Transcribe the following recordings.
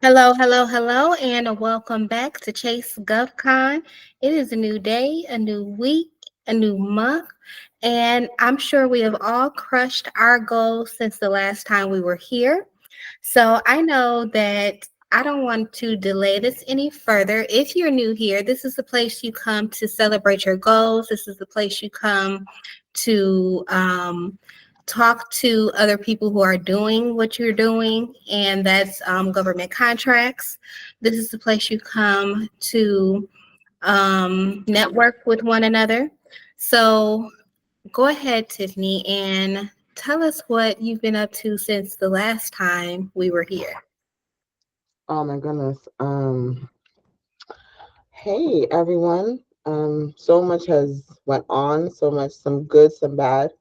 Hello, hello, hello, and welcome back to Chase GovCon. It is a new day, a new week, a new month, and I'm sure we have all crushed our goals since the last time we were here. So I know that I don't want to delay this any further. If you're new here, this is the place you come to celebrate your goals. This is the place you come to talk to other people who are doing what you're doing, and that's government contracts. This is the place you come to network with one another. So go ahead, Tiffany, and tell us what you've been up to since the last time we were here. Oh my goodness. Hey everyone. So much has went on, so much, some good, some bad.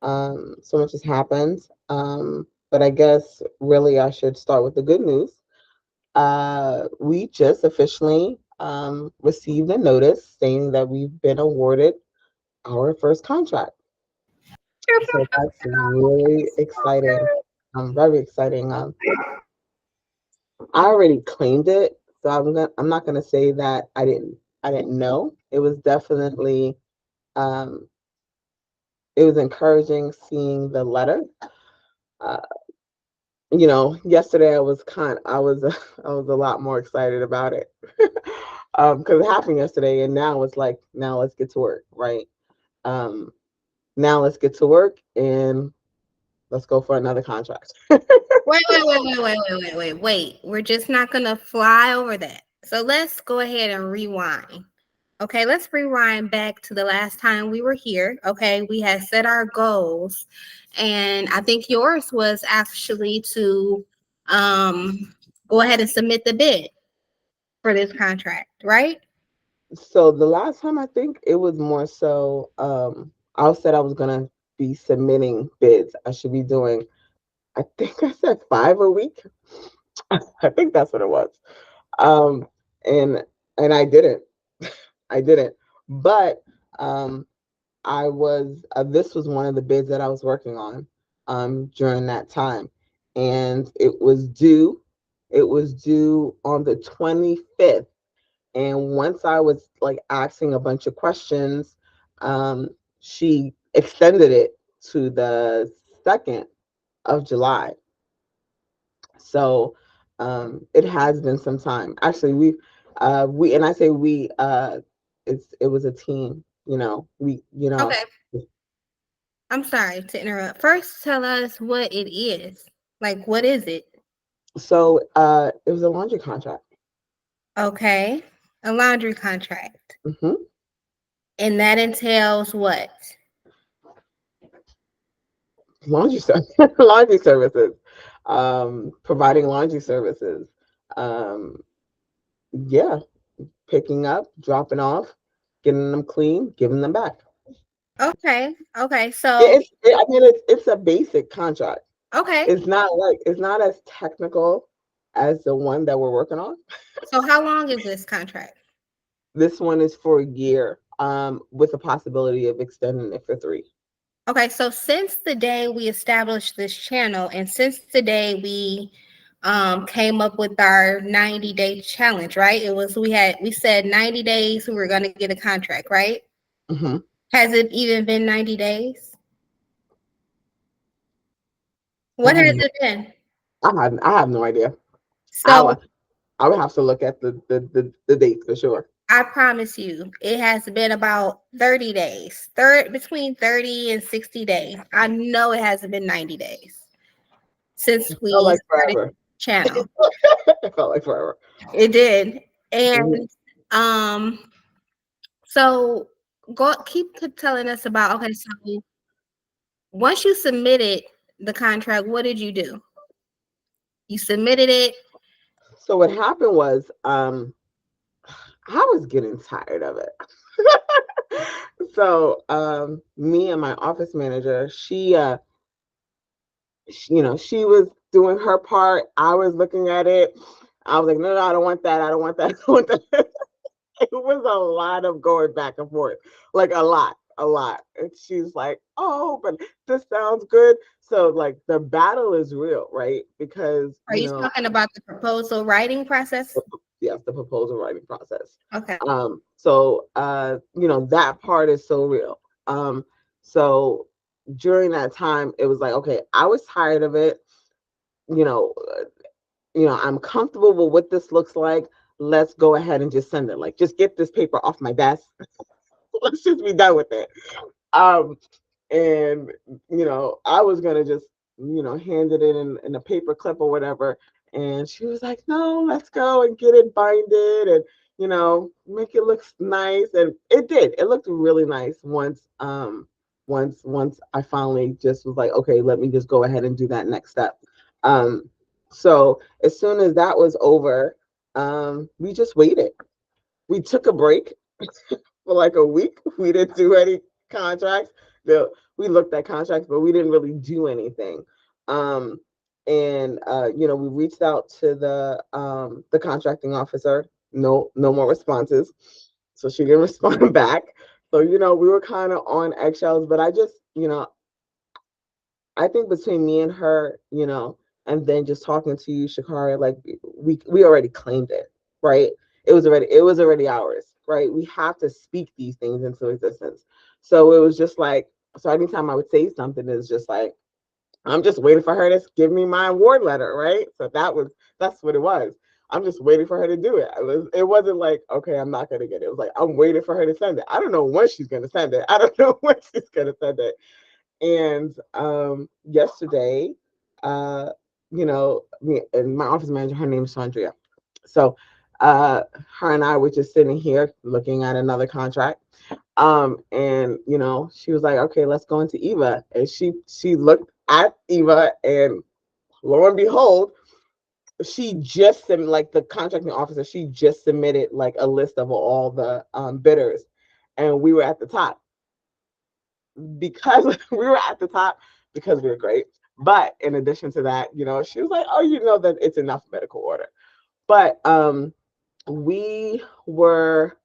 So much has happened. But I guess really I should start with the good news. We just officially received a notice saying that we've been awarded our first contract. So that's really exciting. Very exciting. I already claimed it, so I'm not gonna say that I didn't know. Um it was encouraging seeing the letter. Uh, Yesterday I was a lot more excited about it. Because it happened yesterday, and now it's like, now let's get to work, right? Um Now let's get to work and let's go for another contract. Wait. We're just not going to fly over that. So let's go ahead and rewind. Okay, let's rewind back to the last time we were here. Okay, we had set our goals, and I think yours was actually to go ahead and submit the bid for this contract, right? So the last time, I think it was more so, I said I was gonna be submitting bids. I should be doing, I think I said 5 a week. I think that's what it was. Um, and I didn't. I didn't. But um, this was one of the bids that I was working on during that time, and it was due on the 25th. And once I was like asking a bunch of questions, um, she extended it to the 2nd of July. So it has been some time. Actually, and I say we, it was a team. Okay, I'm sorry to interrupt. First, tell us what it is. Like, what is it? So it was a laundry contract. Okay, a laundry contract. Hmm. And that entails what? Laundry services, providing laundry services. Um, yeah, picking up, dropping off, getting them clean, giving them back. Okay. So, I mean, it's a basic contract. okay. It's not as technical as the one that we're working on. So, how long is this contract? This one is for a year, with a possibility of extending it for 3. Okay. So, since the day we established this channel and since the day we came up with our 90-day challenge, right? We said 90 days we were going to get a contract, right? Hmm. Has it even been 90 days? I What have has no, it been? I have no idea. I So, would I would have to look at the date for sure. I promise you, it has been about 30 days, between 30 and 60 days. I know it hasn't been 90 days since It felt we like started forever. the channel. It felt like forever. It did. Mhm. And um, so keep telling us about, okay, so once you submitted the contract, what did you do? You submitted it. So what happened was, I was getting tired of it. So me and my office manager, she was doing her part. I was looking at it. I was like, no, I don't want that. I don't want that. I don't want that. It was a lot of going back and forth, like a lot. a lot. And she's like, oh, but this sounds good. So like the battle is real, right? Because, Are you talking about the proposal writing process? yes, the proposal writing process. Okay. That part is so real. So during that time, it was like, okay, I was tired of it. You know, I'm comfortable with what this looks like. Let's go ahead and just send it. Like, just get this paper off my desk. Let's just be done with it. Um, and I was gonna just hand it in a paper clip or whatever. And she was like, no, let's go and get it binded and make it look nice. And it did. It looked really nice once I finally just was like, okay, let me just go ahead and do that next step. Um so as soon as that was over, we just waited. We took a break for like a week. We didn't do any contracts. We looked at contracts, but we didn't really do anything. We reached out to the contracting officer. No more responses. So she didn't respond back. So we were kind of on eggshells. But I think between me and her, and then just talking to you, Shakari, like we already claimed it, right? It was already ours, right? We have to speak these things into existence. So it was just like, so anytime I would say something, it's just like, I'm just waiting for her to give me my award letter, right? So that's what it was. I'm just waiting for her to do it. It wasn't like, okay, I'm not gonna get it. It was like, I'm waiting for her to send it. I don't know when she's gonna send it. I don't know when she's gonna send it. And yesterday, uh, and my office manager, her name is Sandria. So her and I were just sitting here looking at another contract. And she was like, okay, let's go into Eva. And she looked at Eva, and lo and behold, she just like the contracting officer, she just submitted like a list of all the bidders, and we were at the top because we were at the top because we were great. But in addition to that, she was like, "Oh, that it's enough medical order." But we were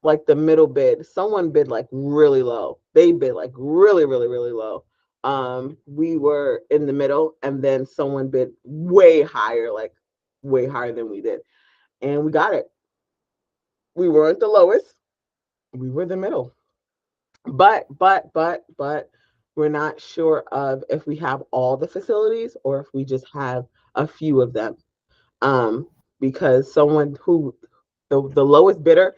like the middle bid. Someone bid like really low. They bid like really, really, really low. We were in the middle, and then someone bid way higher, like way higher than we did, and we got it. We weren't the lowest. We were the middle. But we're not sure of if we have all the facilities or if we just have a few of them. Um, because someone who the lowest bidder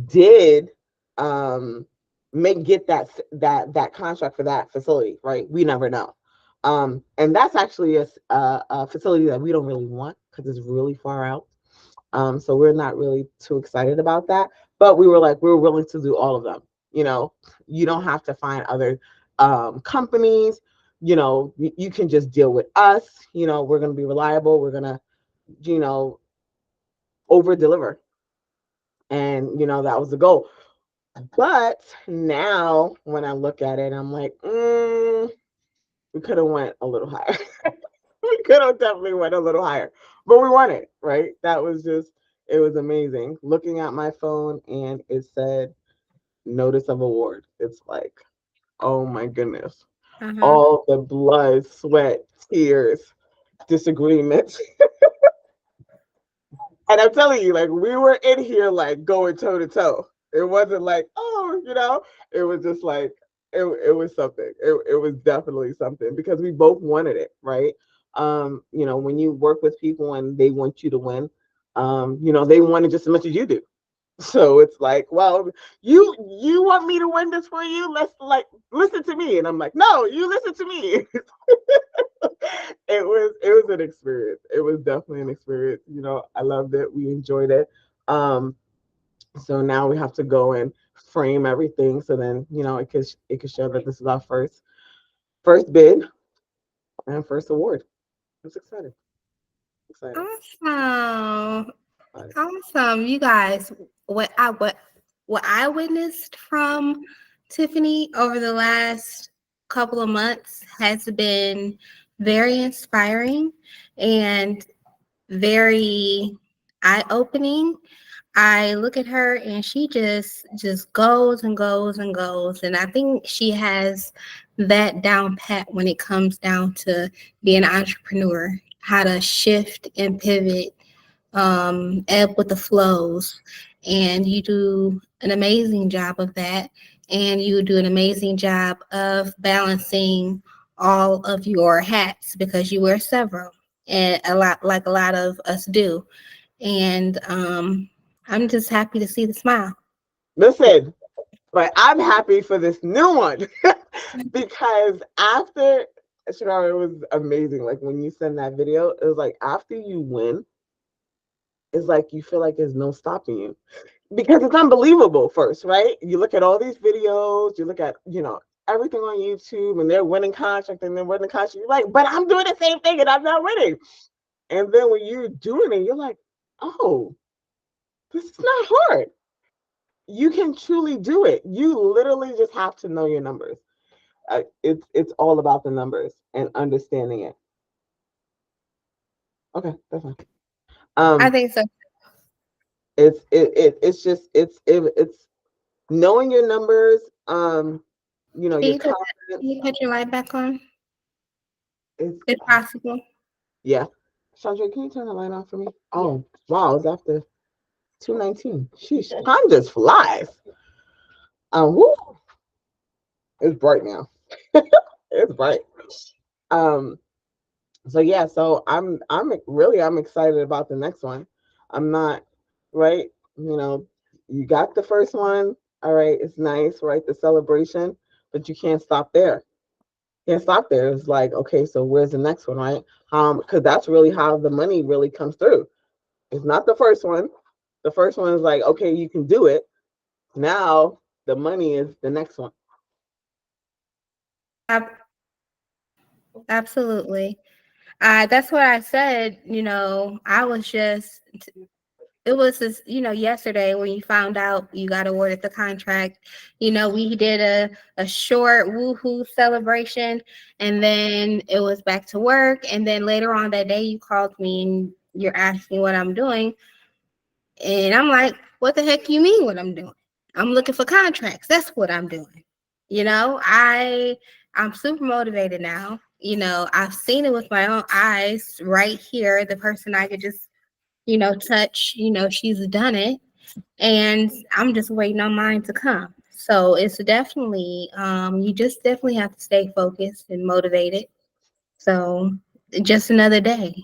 did um make get that contract for that facility, right? We never know. And that's actually a facility that we don't really want because it's really far out. So we're not really too excited about that. But we were like, we're willing to do all of them. You know, you don't have to find other companies. You can just deal with us. We're gonna be reliable. We're gonna, you know, over deliver. And that was the goal. But now when I look at it, I'm like, we could have went a little higher. We could have definitely went a little higher, but we won it, right? It was amazing. Looking at my phone and it said notice of award. It's like, oh my goodness. Uh-huh. All the blood, sweat, tears, disagreements. And I'm telling you, like, we were in here like going toe to toe. It wasn't like, oh, it was just like it was something. It was definitely something because we both wanted it, right? When you work with people and they want you to win, they want it just as much as you do. So it's like, well, you want me to win this for you? Let's like listen to me. And I'm like, no, you listen to me. It was an experience. It was definitely an experience. I loved it. We enjoyed it. So now we have to go and frame everything. So then, it could show that this is our first bid and first award. It's exciting. Exciting. Awesome. Exciting. Awesome. You guys, what I witnessed from Tiffany over the last couple of months has been very inspiring and very eye-opening. I look at her and she just goes and goes and goes, and I think she has that down pat when it comes down to being an entrepreneur, how to shift and pivot, ebb with the flows. And you do an amazing job of that. And you do an amazing job of balancing all of your hats because you wear several, and a lot like a lot of us do. And I'm just happy to see the smile. Listen, but I'm happy for this new one because after Shadara, it was amazing. Like when you send that video, it was like after you win, it's like you feel like there's no stopping you because it's unbelievable first, right? You look at all these videos, you look at, everything on YouTube and they're winning contract and they're winning contract. You're like, but I'm doing the same thing and I'm not winning. And then when you're doing it, you're like, oh, this is not hard. You can truly do it. You literally just have to know your numbers. It's all about the numbers and understanding it. Okay, that's fine. I Um, think so. it's knowing your numbers. Can Your you, can confidence. you put your light back on, It's if possible? yeah. Chandra, can you turn the light on for me? Oh wow, it's after 2:19. Sheesh, time just flies. Woo, it's bright now. It's bright. Um, so yeah, so I'm excited about the next one. I'm not right. You got the first one. All right, it's nice, right? The celebration, but you can't stop there. Can't stop there. It's like, okay, so where's the next one, right? Because that's really how the money really comes through. It's not the first one. The first one is like, okay, you can do it. Now the money is the next one. Ab- Absolutely. That's what I said. I was just, it was just, yesterday when you found out you got awarded the contract. We did a short woohoo celebration, and then it was back to work. And then later on that day, you called me and you're asking what I'm doing. And I'm like, what the heck you mean what I'm doing? I'm looking for contracts. That's what I'm doing. I'm super motivated now. I've seen it with my own eyes right here. The person I could just, touch, she's done it. And I'm just waiting on mine to come. So it's definitely, you just definitely have to stay focused and motivated. So just another day.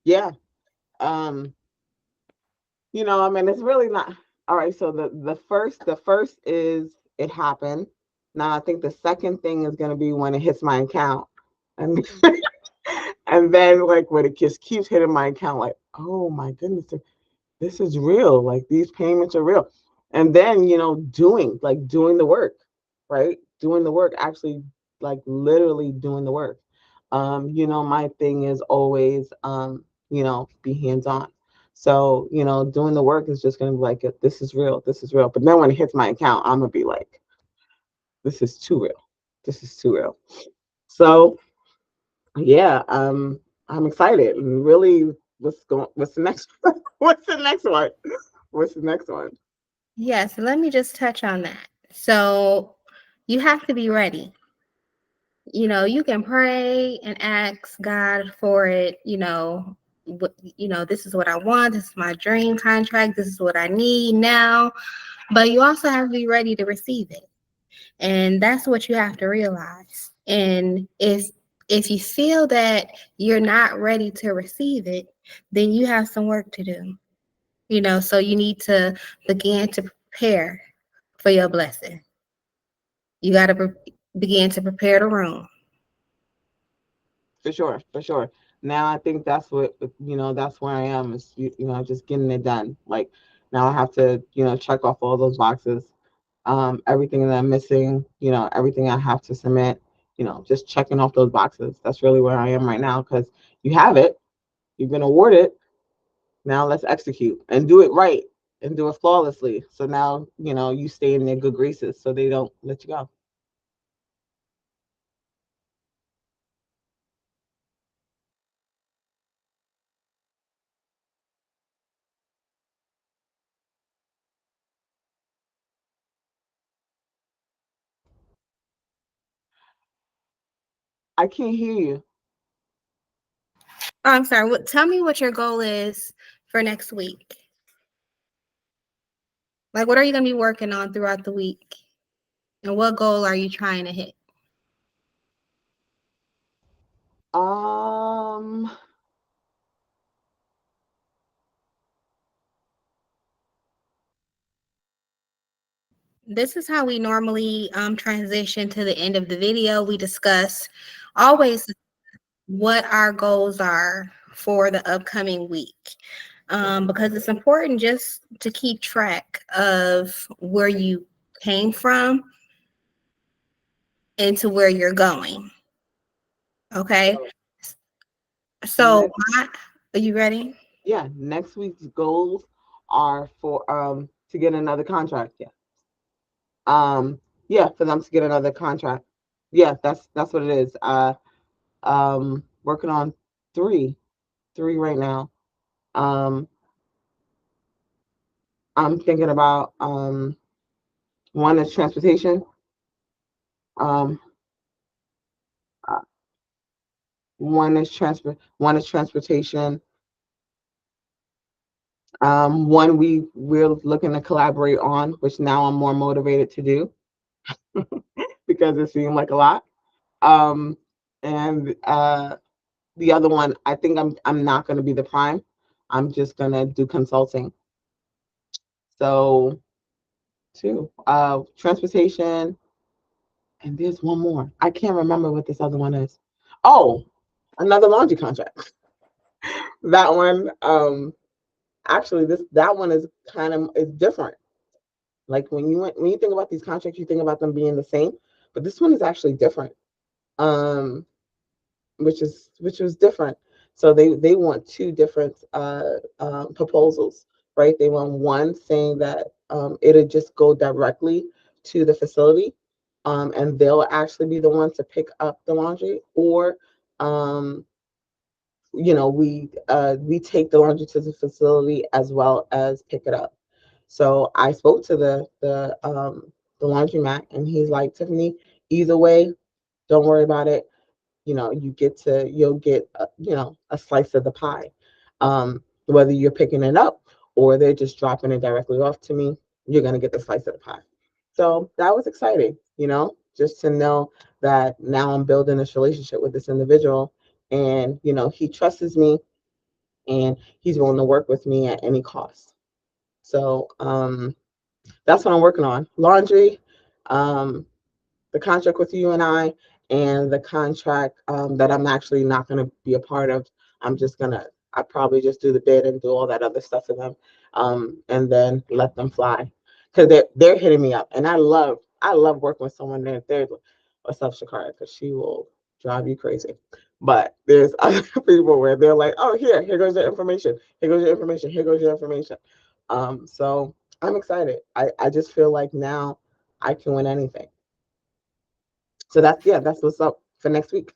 Yeah. Um, I mean, it's really not all right. So the first is it happened. Now I think the second thing is gonna be when it hits my account. And and then like when it just keeps hitting my account, like, oh my goodness, this is real. Like these payments are real. And then, doing the work, right? Doing the work, actually like literally doing the work. My thing is always be hands-on. So, doing the work is just gonna be like this is real, this is real. But then when it hits my account, I'm gonna be like, this is too real. This is too real. So yeah, I'm excited. And really, what's the next what's the next one? What's the next one? Yes, let me just touch on that. So you have to be ready. You can pray and ask God for it. This is what I want. This is my dream contract. This is what I need now. But you also have to be ready to receive it. And that's what you have to realize. And if you feel that you're not ready to receive it, then you have some work to do. So you need to begin to prepare for your blessing. You got to begin to prepare the room. For sure, for sure. Now I think that's what that's where I am is just getting it done. Like now I have to check off all those boxes, everything that I'm missing, everything I have to submit, just checking off those boxes. That's really where I am right now because you have it, you've been awarded. Now let's execute and do it right and do it flawlessly. So now you stay in their good graces so they don't let you go. I can't hear you. Oh, I'm sorry. Tell me what your goal is for next week. Like, what are you going to be working on throughout the week? And what goal are you trying to hit? Um, This is how we normally transition to the end of the video. We discuss always what our goals are for the upcoming week. Because it's important just to keep track of where you came from and to where you're going. Okay. so So, next, are you ready? yeah, next week's goals are for to get another contract. Yeah. Yeah, for them to get another contract. Yeah, that's what it is. Working on three, three right now. Um, I'm thinking about one is transportation. Um, uh, one is transportation. One we're looking to collaborate on, which now I'm more motivated to do because it seemed like a lot. Um, and the other one, I think I'm not going to be the prime. I'm just going to do consulting. So two, transportation, and there's one more. I can't remember what this other one is. Oh, another laundry contract. That one, actually, this that one is kind of is different. Like when you think about these contracts, you think about them being the same, but this one is actually different. Um, which was different. So they want two different proposals, right? They want one saying that it'll just go directly to the facility, and they'll actually be the ones to pick up the laundry, or um, we take the laundry to the facility as well as pick it up. So I spoke to the laundromat, and he's like, Tiffany, either way, don't worry about it. You'll get a slice of the pie, whether you're picking it up or they're just dropping it directly off to me. You're going to get the slice of the pie. So that was exciting, just to know that now I'm building this relationship with this individual, and he trusts me, and he's willing to work with me at any cost. So that's what I'm working on: laundry, um, the contract with you and I, and the contract that I'm actually not going to be a part of. I probably just do the bid and do all that other stuff for them, and then let them fly, because they're hitting me up, and I love working with someone that they're what's up, Shakara, because she will drive you crazy. But there's other people where they're like, oh, here goes your information, here goes your information, here goes your information. So I'm excited. I just feel like now I can win anything. So that's what's up for next week.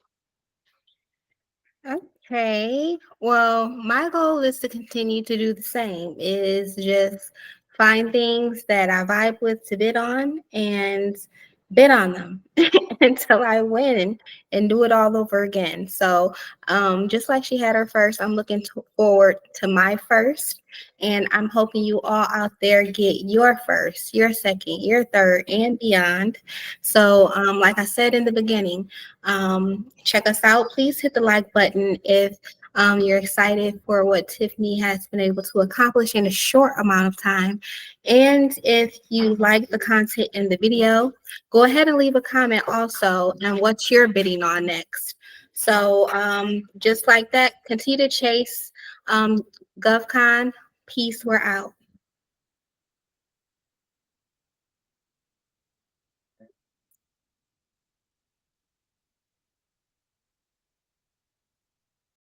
Okay. Well, my goal is to continue to do the same, is just find things that I vibe with to bid on and bid on them until I win and do it all over again. So, just like she had her first, I'm looking forward to my first. And I'm hoping you all out there get your first, your second, your third, and beyond. So, like I said in the beginning, check us out. Please hit the like button if you're excited for what Tiphany has been able to accomplish in a short amount of time. And if you like the content in the video, go ahead and leave a comment also on what you're bidding on next. So just like that, continue to chase GovCon. Peace. We're out.